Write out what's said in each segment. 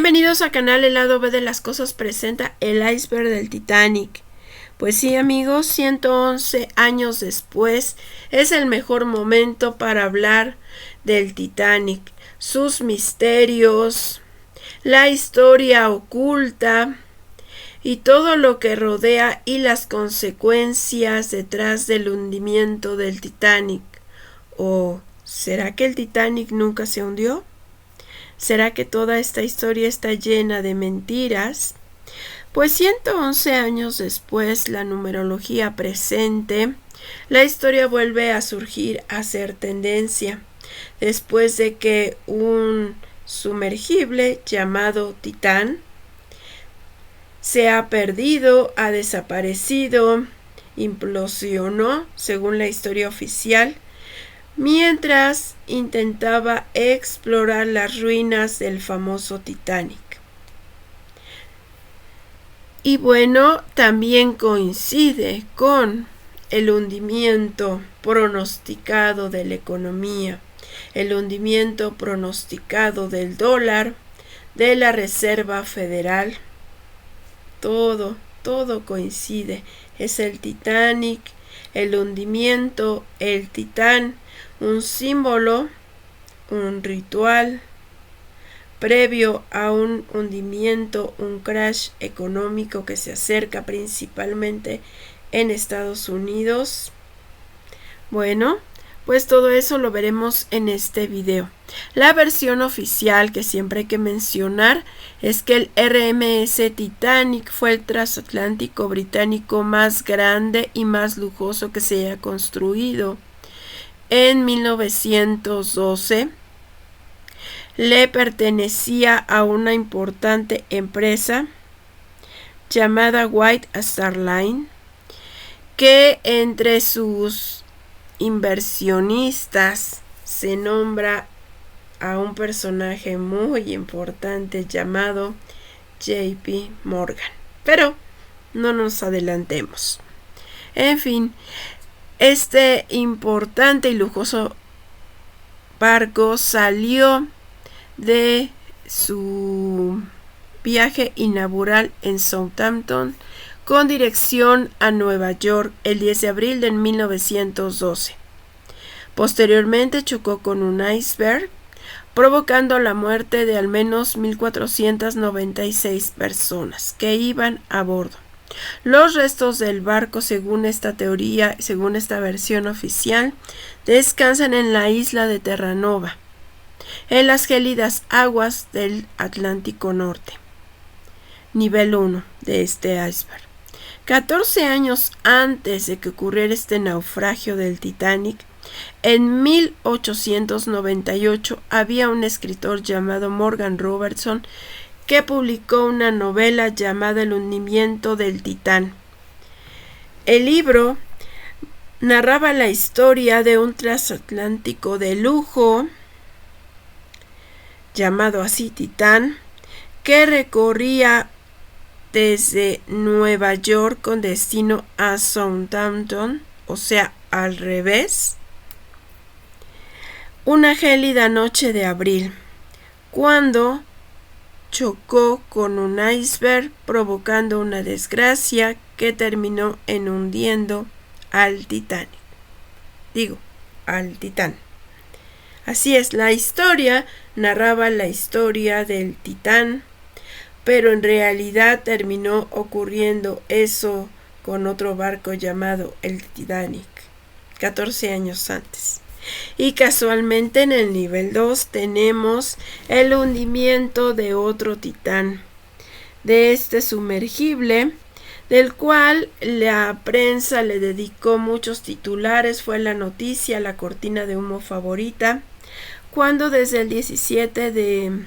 Bienvenidos a canal El Lado B de las Cosas presenta el iceberg del Titanic. Pues sí, amigos, 111 años después es el mejor momento para hablar del Titanic, sus misterios, la historia oculta y todo lo que rodea y las consecuencias detrás del hundimiento del Titanic. ¿O será que el Titanic nunca se hundió? ¿Será que toda esta historia está llena de mentiras? Pues 111 años después, la numerología presente, la historia vuelve a surgir, a ser tendencia, después de que un sumergible llamado Titán se ha perdido, ha desaparecido, implosionó, según la historia oficial, mientras intentaba explorar las ruinas del famoso Titanic. Y bueno, también coincide con el hundimiento pronosticado de la economía, el hundimiento pronosticado del dólar, de la Reserva Federal. Todo coincide. Es el Titanic, el hundimiento, el Titán, un símbolo, un ritual previo a un hundimiento, un crash económico que se acerca principalmente en Estados Unidos. Bueno, pues todo eso lo veremos en este video. La versión oficial que siempre hay que mencionar es que el RMS Titanic fue el transatlántico británico más grande y más lujoso que se haya construido. En 1912 le pertenecía a una importante empresa llamada White Star Line, que entre sus inversionistas se nombra a un personaje muy importante llamado JP Morgan. Pero no nos adelantemos. En fin, este importante y lujoso barco salió de su viaje inaugural en Southampton con dirección a Nueva York el 10 de abril de 1912. Posteriormente chocó con un iceberg, provocando la muerte de al menos 1,496 personas que iban a bordo. Los restos del barco, según esta teoría, según esta versión oficial, descansan en la isla de Terranova, en las gélidas aguas del Atlántico Norte. Nivel 1 de este iceberg. 14 años antes de que ocurriera este naufragio del Titanic, en 1898 había un escritor llamado Morgan Robertson que publicó una novela llamada El hundimiento del Titán. El libro narraba la historia de un transatlántico de lujo llamado así Titán, que recorría desde Nueva York con destino a Southampton, o sea, al revés, una gélida noche de abril, cuando chocó con un iceberg, provocando una desgracia que terminó en hundiendo al Titanic. Al Titán. Así es, la historia narraba la historia del Titán, pero en realidad terminó ocurriendo eso con otro barco llamado el Titanic, 14 años antes. Y casualmente en el nivel 2 tenemos el hundimiento de otro Titán, de este sumergible, del cual la prensa le dedicó muchos titulares. Fue la noticia, la cortina de humo favorita, cuando desde el 17 de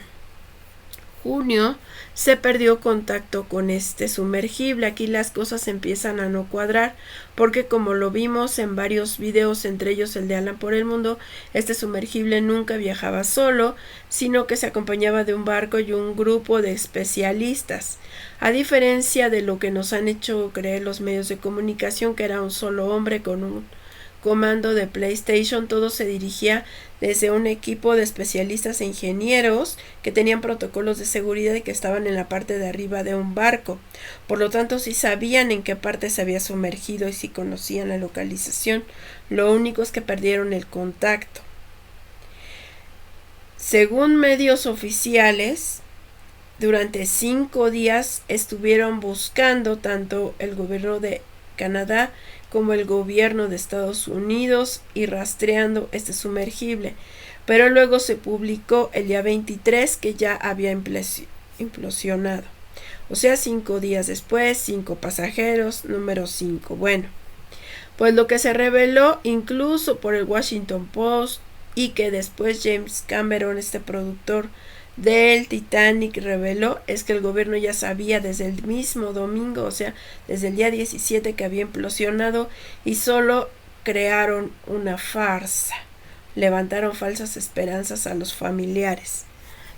junio se perdió contacto con este sumergible. Aquí las cosas empiezan a no cuadrar, porque como lo vimos en varios videos, entre ellos el de Alan por el Mundo, este sumergible nunca viajaba solo, sino que se acompañaba de un barco y un grupo de especialistas, a diferencia de lo que nos han hecho creer los medios de comunicación, que era un solo hombre con comando de PlayStation, todo se dirigía desde un equipo de especialistas e ingenieros que tenían protocolos de seguridad y que estaban en la parte de arriba de un barco. Por lo tanto, sí sabían en qué parte se había sumergido y sí conocían la localización. Lo único es que perdieron el contacto. Según medios oficiales, durante 5 días estuvieron buscando tanto el gobierno de Canadá como el gobierno de Estados Unidos y rastreando este sumergible, pero luego se publicó el día 23 que ya había implosionado. O sea, 5 días después, 5 pasajeros, número 5. Bueno, pues lo que se reveló incluso por el Washington Post y que después James Cameron, este productor del Titanic, reveló es que el gobierno ya sabía desde el mismo domingo, o sea, desde el día 17 que había implosionado y solo crearon una farsa. Levantaron falsas esperanzas a los familiares.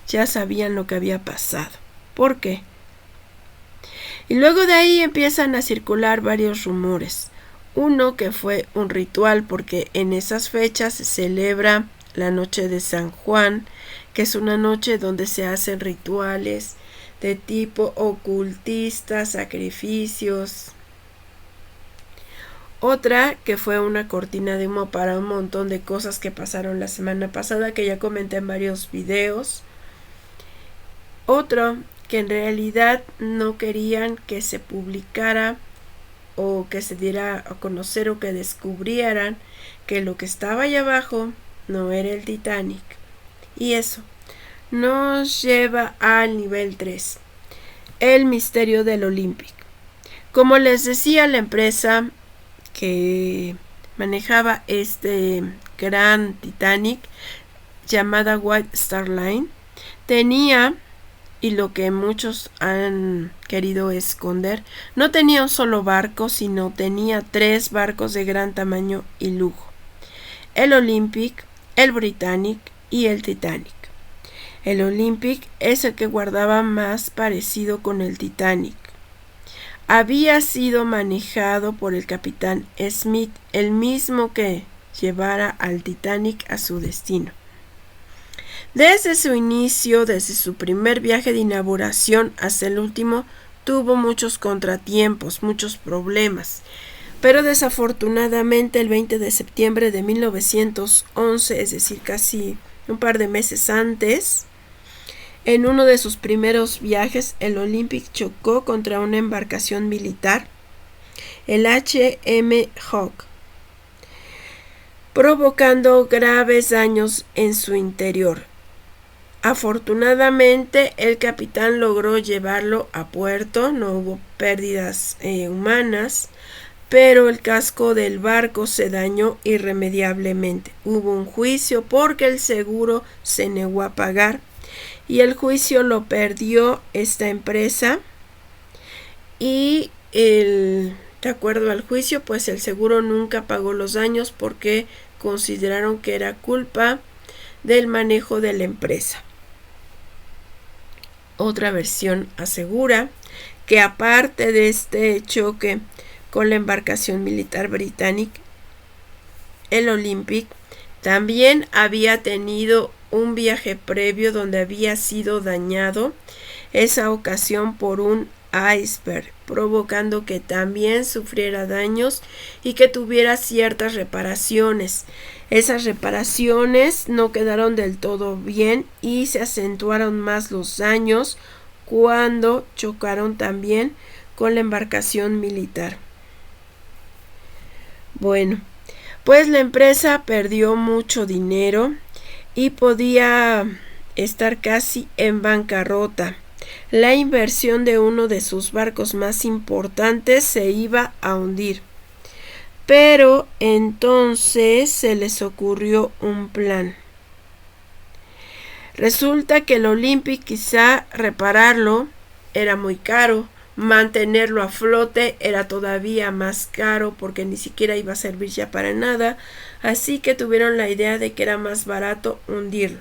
Ya sabían lo que había pasado. ¿Por qué? Y luego de ahí empiezan a circular varios rumores. Uno que fue un ritual porque en esas fechas se celebra la noche de San Juan, que es una noche donde se hacen rituales de tipo ocultista, sacrificios. Otra que fue una cortina de humo para un montón de cosas que pasaron la semana pasada, que ya comenté en varios videos. Otro que en realidad no querían que se publicara o que se diera a conocer o que descubrieran que lo que estaba allá abajo no era el Titanic. Y eso nos lleva al nivel 3, el misterio del Olympic. Como les decía, la empresa que manejaba este gran Titanic, llamada White Star Line, tenía, y lo que muchos han querido esconder, no tenía un solo barco, sino tenía 3 barcos de gran tamaño y lujo: el Olympic, el Britannic y el Titanic. El Olympic es el que guardaba más parecido con el Titanic. Había sido manejado por el capitán Smith, el mismo que llevara al Titanic a su destino. Desde su inicio, desde su primer viaje de inauguración hasta el último, tuvo muchos contratiempos, muchos problemas. Pero desafortunadamente el 20 de septiembre de 1911, es decir, casi un par de meses antes, en uno de sus primeros viajes, el Olympic chocó contra una embarcación militar, el HM Hawk, provocando graves daños en su interior. Afortunadamente, el capitán logró llevarlo a puerto, no hubo pérdidas humanas, pero el casco del barco se dañó irremediablemente. Hubo un juicio porque el seguro se negó a pagar y el juicio lo perdió esta empresa y de acuerdo al juicio, pues el seguro nunca pagó los daños porque consideraron que era culpa del manejo de la empresa. Otra versión asegura que aparte de este choque con la embarcación militar británica, el Olympic también había tenido un viaje previo donde había sido dañado, esa ocasión por un iceberg, provocando que también sufriera daños y que tuviera ciertas reparaciones. Esas reparaciones no quedaron del todo bien y se acentuaron más los daños cuando chocaron también con la embarcación militar. Bueno, pues la empresa perdió mucho dinero y podía estar casi en bancarrota. La inversión de uno de sus barcos más importantes se iba a hundir. Pero entonces se les ocurrió un plan. Resulta que el Olympic, quizá repararlo era muy caro, mantenerlo a flote era todavía más caro porque ni siquiera iba a servir ya para nada, así que tuvieron la idea de que era más barato hundirlo.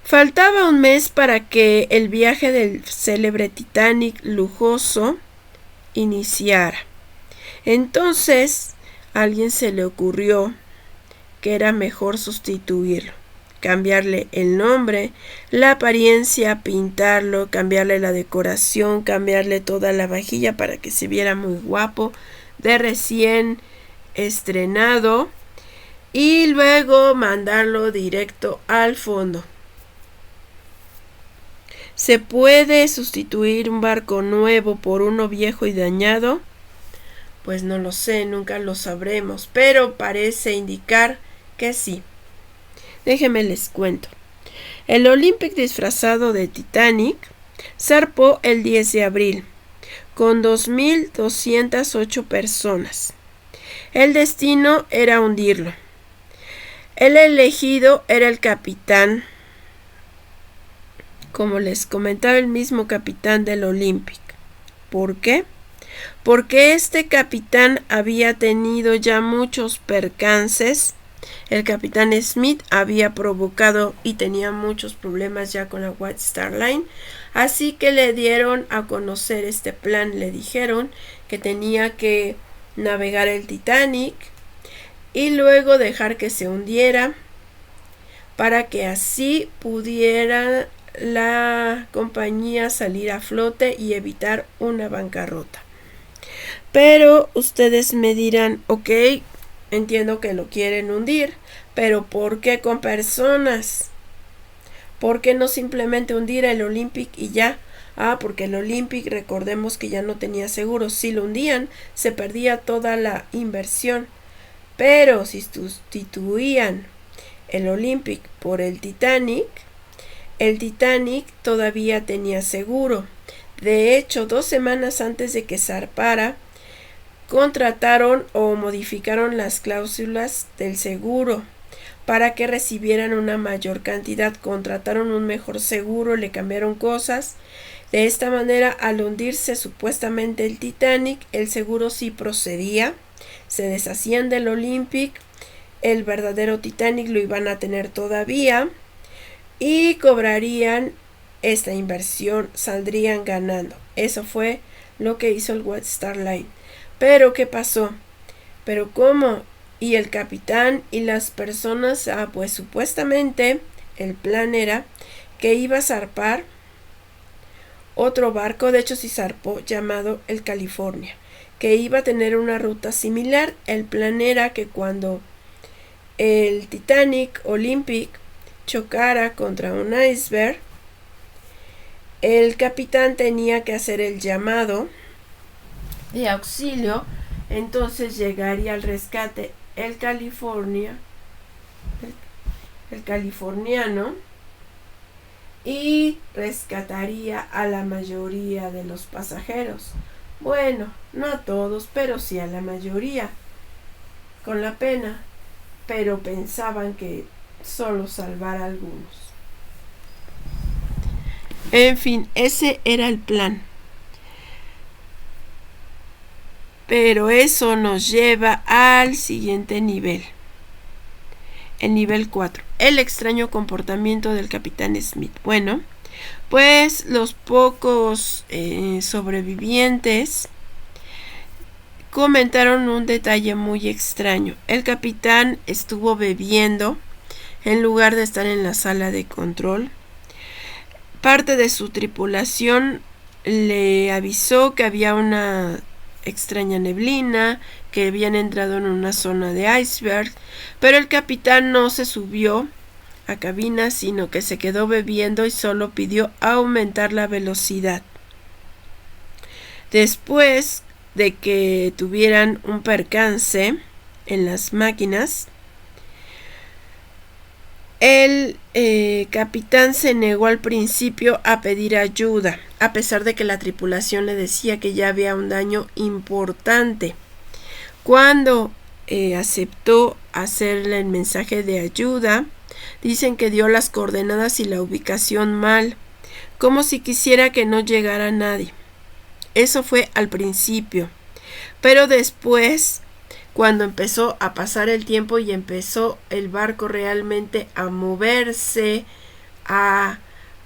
Faltaba un mes para que el viaje del célebre Titanic lujoso iniciara. Entonces a alguien se le ocurrió que era mejor sustituirlo, cambiarle el nombre, la apariencia, pintarlo, cambiarle la decoración, cambiarle toda la vajilla para que se viera muy guapo, de recién estrenado, y luego mandarlo directo al fondo. ¿Se puede sustituir un barco nuevo por uno viejo y dañado? Pues no lo sé, nunca lo sabremos, pero parece indicar que sí. Déjenme les cuento. El Olympic disfrazado de Titanic zarpó el 10 de abril con 2.208 personas. El destino era hundirlo. El elegido era el capitán, como les comentaba, el mismo capitán del Olympic. ¿Por qué? Porque este capitán había tenido ya muchos percances. El capitán Smith había provocado y tenía muchos problemas ya con la White Star Line, así que le dieron a conocer este plan. Le dijeron que tenía que navegar el Titanic y luego dejar que se hundiera para que así pudiera la compañía salir a flote y evitar una bancarrota. Pero ustedes me dirán, ok, entiendo que lo quieren hundir, pero ¿por qué con personas? ¿Por qué no simplemente hundir el Olympic y ya? Porque el Olympic, recordemos que ya no tenía seguro. Si lo hundían, se perdía toda la inversión. Pero si sustituían el Olympic por el Titanic todavía tenía seguro. De hecho, 2 semanas antes de que zarpara, contrataron o modificaron las cláusulas del seguro para que recibieran una mayor cantidad. Contrataron un mejor seguro, le cambiaron cosas. De esta manera, al hundirse supuestamente el Titanic, el seguro sí procedía. Se deshacían del Olympic, el verdadero Titanic lo iban a tener todavía y cobrarían esta inversión, saldrían ganando. Eso fue lo que hizo el White Star Line. Pero ¿qué pasó? ¿Pero cómo? Y el capitán y las personas, pues supuestamente el plan era que iba a zarpar otro barco, de hecho sí zarpó, llamado el California, que iba a tener una ruta similar. El plan era que cuando el Titanic Olympic chocara contra un iceberg, el capitán tenía que hacer el llamado de auxilio, entonces llegaría al rescate el californiano y rescataría a la mayoría de los pasajeros. Bueno, no a todos, pero sí a la mayoría, con la pena, pero pensaban que solo salvar a algunos. En fin, ese era el plan. Pero eso nos lleva al siguiente nivel. El nivel 4. El extraño comportamiento del capitán Smith. Bueno, pues los pocos sobrevivientes comentaron un detalle muy extraño. El capitán estuvo bebiendo en lugar de estar en la sala de control. Parte de su tripulación le avisó que había una extraña neblina, que habían entrado en una zona de iceberg, pero el capitán no se subió a cabina, sino que se quedó bebiendo y solo pidió aumentar la velocidad. Después de que tuvieran un percance en las máquinas, el capitán se negó al principio a pedir ayuda, a pesar de que la tripulación le decía que ya había un daño importante. Cuando aceptó hacerle el mensaje de ayuda, dicen que dio las coordenadas y la ubicación mal, como si quisiera que no llegara nadie. Eso fue al principio, pero después, cuando empezó a pasar el tiempo y empezó el barco realmente a moverse, a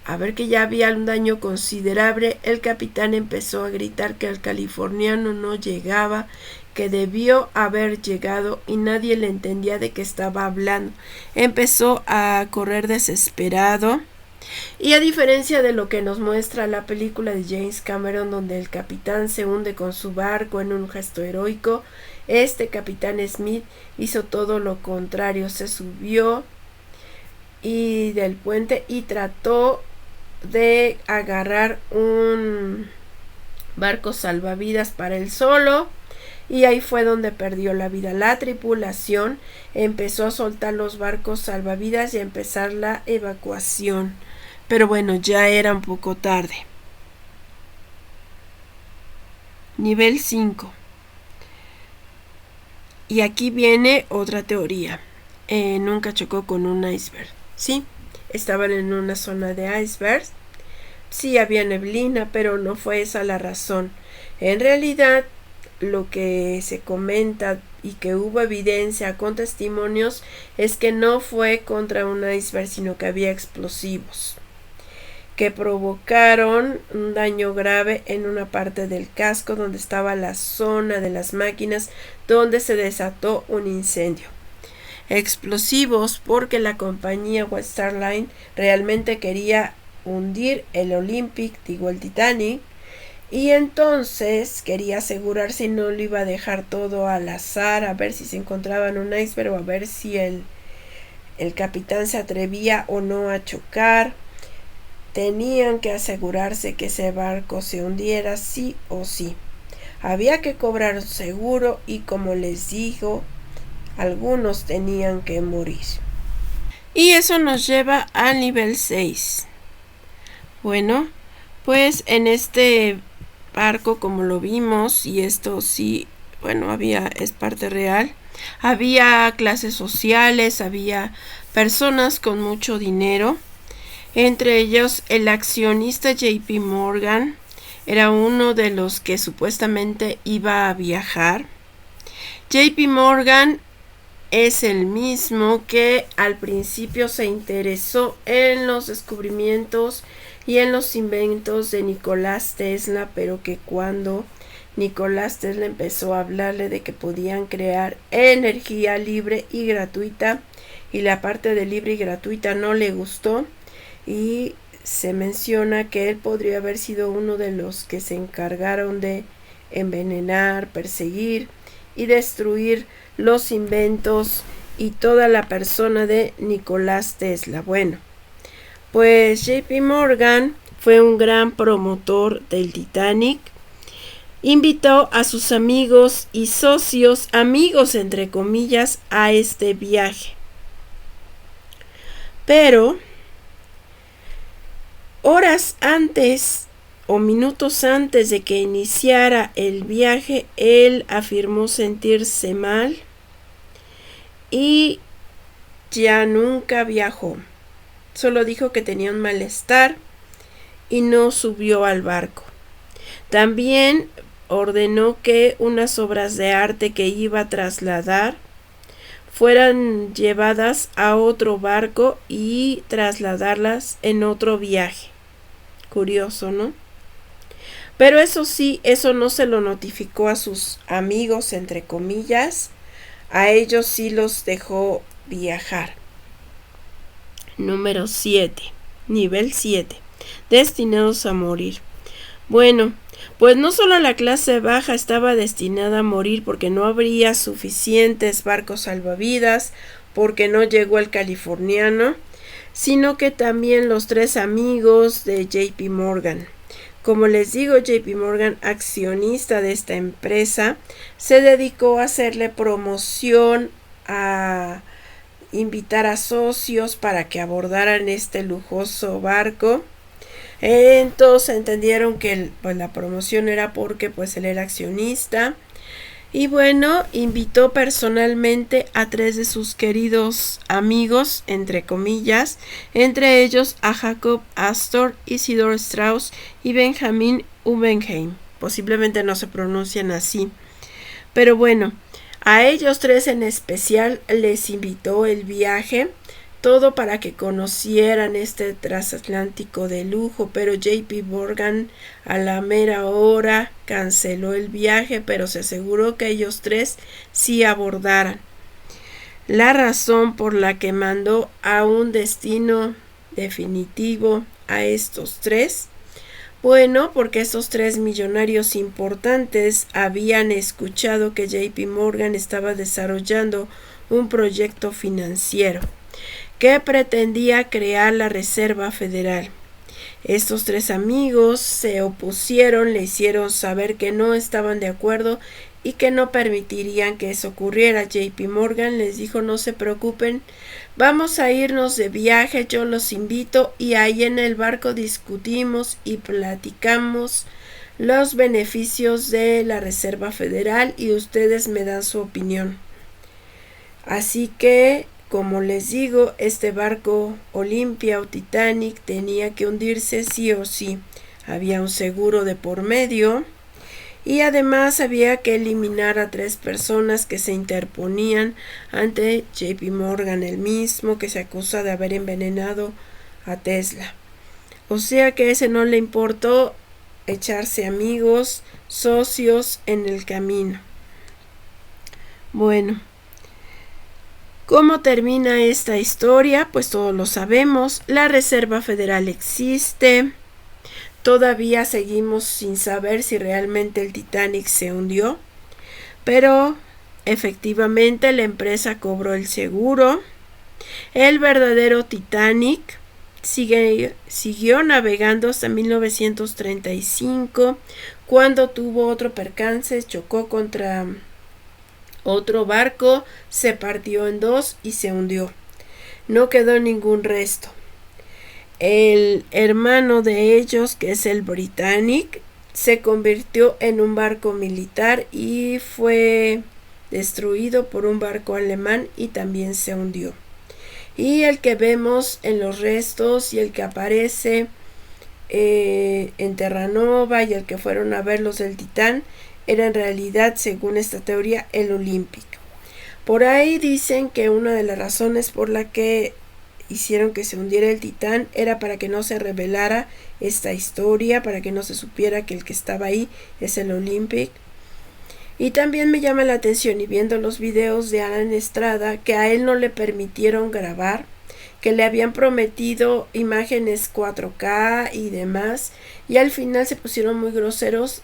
a ver que ya había un daño considerable, el capitán empezó a gritar que el californiano no llegaba, que debió haber llegado y nadie le entendía de qué estaba hablando. Empezó a correr desesperado. Y a diferencia de lo que nos muestra la película de James Cameron, donde el capitán se hunde con su barco en un gesto heroico, este capitán Smith hizo todo lo contrario. Se subió del puente y trató de agarrar un barco salvavidas para él solo, y ahí fue donde perdió la vida. La tripulación empezó a soltar los barcos salvavidas y a empezar la evacuación, pero bueno, ya era un poco tarde. Nivel 5. Y aquí viene otra teoría. Nunca chocó con un iceberg. Sí, estaban en una zona de icebergs. Sí, había neblina, pero no fue esa la razón. En realidad, lo que se comenta y que hubo evidencia con testimonios es que no fue contra un iceberg, sino que había explosivos que provocaron un daño grave en una parte del casco donde estaba la zona de las máquinas, donde se desató un incendio. Explosivos porque la compañía White Star Line realmente quería hundir el el Titanic, y entonces quería asegurarse si no lo iba a dejar todo al azar, a ver si se encontraba en un iceberg o a ver si el capitán se atrevía o no a chocar. Tenían que asegurarse que ese barco se hundiera sí o sí. Había que cobrar un seguro y, como les digo, algunos tenían que morir. Y eso nos lleva al nivel 6. Bueno, pues en este barco, como lo vimos, y esto sí, bueno, es parte real, había clases sociales, había personas con mucho dinero. Entre ellos, el accionista JP Morgan era uno de los que supuestamente iba a viajar. JP Morgan es el mismo que al principio se interesó en los descubrimientos y en los inventos de Nicolás Tesla, pero que cuando Nicolás Tesla empezó a hablarle de que podían crear energía libre y gratuita, y la parte de libre y gratuita no le gustó, y se menciona que él podría haber sido uno de los que se encargaron de envenenar, perseguir y destruir los inventos y toda la persona de Nicolás Tesla. Bueno, pues JP Morgan fue un gran promotor del Titanic. Invitó a sus amigos y socios, amigos entre comillas, a este viaje. Pero horas antes o minutos antes de que iniciara el viaje, él afirmó sentirse mal y ya nunca viajó. Solo dijo que tenía un malestar y no subió al barco. También ordenó que unas obras de arte que iba a trasladar fueran llevadas a otro barco y trasladarlas en otro viaje. Curioso, ¿no? Pero eso sí, eso no se lo notificó a sus amigos, entre comillas. A ellos sí los dejó viajar. Número 7. Nivel 7. Destinados a morir. Bueno, pues no solo la clase baja estaba destinada a morir porque no habría suficientes barcos salvavidas, porque no llegó el californiano, sino que también los 3 amigos de JP Morgan. Como les digo, JP Morgan, accionista de esta empresa, se dedicó a hacerle promoción, a invitar a socios para que abordaran este lujoso barco. Entonces entendieron que la promoción era porque pues él era accionista. Y bueno, invitó personalmente a 3 de sus queridos amigos, entre comillas, entre ellos a Jacob Astor, Isidor Straus y Benjamin Guggenheim. Posiblemente no se pronuncian así. Pero bueno, a ellos 3 en especial les invitó el viaje. todo para que conocieran este transatlántico de lujo, pero JP Morgan a la mera hora canceló el viaje, pero se aseguró que ellos tres sí abordaran. La razón por la que mandó a un destino definitivo a estos tres, bueno, porque estos tres millonarios importantes habían escuchado que JP Morgan estaba desarrollando un proyecto financiero que pretendía crear la Reserva Federal. Estos tres amigos se opusieron, le hicieron saber que no estaban de acuerdo y que no permitirían que eso ocurriera. JP Morgan les dijo: no se preocupen, vamos a irnos de viaje, yo los invito y ahí en el barco discutimos y platicamos los beneficios de la Reserva Federal y ustedes me dan su opinión. Así que, como les digo, este barco Olympia o Titanic tenía que hundirse sí o sí. Había un seguro de por medio y además había que eliminar a 3 personas que se interponían ante JP Morgan, el mismo que se acusa de haber envenenado a Tesla. O sea que ese no le importó echarse amigos, socios en el camino. Bueno, ¿cómo termina esta historia? Pues todos lo sabemos. La Reserva Federal existe. Todavía seguimos sin saber si realmente el Titanic se hundió, pero efectivamente la empresa cobró el seguro. El verdadero Titanic siguió navegando hasta 1935, cuando tuvo otro percance, chocó contra otro barco, se partió en 2 y se hundió. No quedó ningún resto. El hermano de ellos, que es el Britannic, se convirtió en un barco militar y fue destruido por un barco alemán y también se hundió. Y el que vemos en los restos y el que aparece en Terranova y el que fueron a ver los del Titán era en realidad, según esta teoría, el Olympic. Por ahí dicen que una de las razones por la que hicieron que se hundiera el Titán era para que no se revelara esta historia, para que no se supiera que el que estaba ahí es el Olympic. Y también me llama la atención, y viendo los videos de Alan Estrada, que a él no le permitieron grabar, que le habían prometido imágenes 4K y demás, y al final se pusieron muy groseros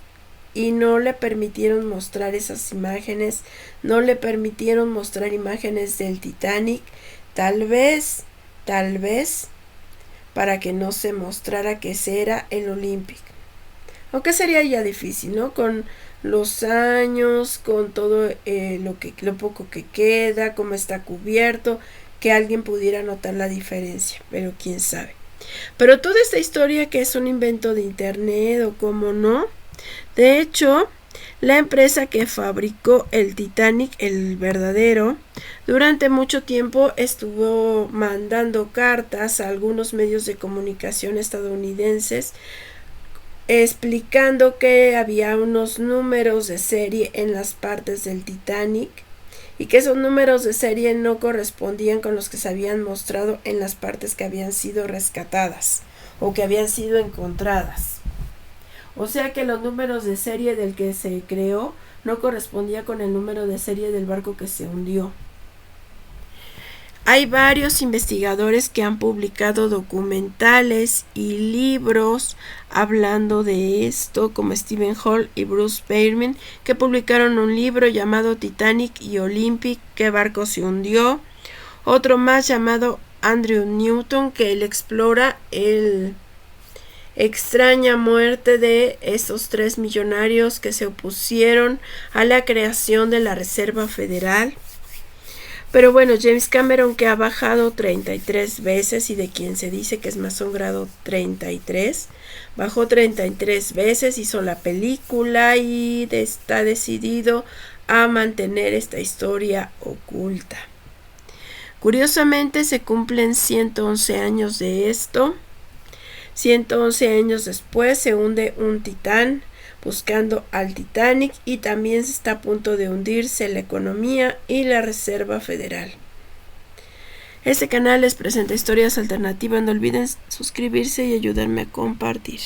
y no le permitieron mostrar esas imágenes, no le permitieron mostrar imágenes del Titanic, tal vez, para que no se mostrara que ese era el Olympic. Aunque sería ya difícil, ¿no? Con los años, con todo lo poco que queda, cómo está cubierto, que alguien pudiera notar la diferencia, pero quién sabe. Pero toda esta historia que es un invento de internet o cómo no, de hecho, la empresa que fabricó el Titanic, el verdadero, durante mucho tiempo estuvo mandando cartas a algunos medios de comunicación estadounidenses explicando que había unos números de serie en las partes del Titanic y que esos números de serie no correspondían con los que se habían mostrado en las partes que habían sido rescatadas o que habían sido encontradas. O sea que los números de serie del que se creó no correspondía con el número de serie del barco que se hundió. Hay varios investigadores que han publicado documentales y libros hablando de esto, como Stephen Hall y Bruce Bateman, que publicaron un libro llamado Titanic y Olympic, ¿qué barco se hundió? Otro más llamado Andrew Newton, que él explora el extraña muerte de estos 3 millonarios que se opusieron a la creación de la Reserva Federal. Pero bueno, James Cameron, que ha bajado 33 veces y de quien se dice que es masón grado 33, bajó 33 veces, hizo la película y está decidido a mantener esta historia oculta. Curiosamente se cumplen 111 años de esto. 111 años después se hunde un Titán buscando al Titanic y también se está a punto de hundirse la economía y la Reserva Federal. Este canal les presenta historias alternativas. No olviden suscribirse y ayudarme a compartir.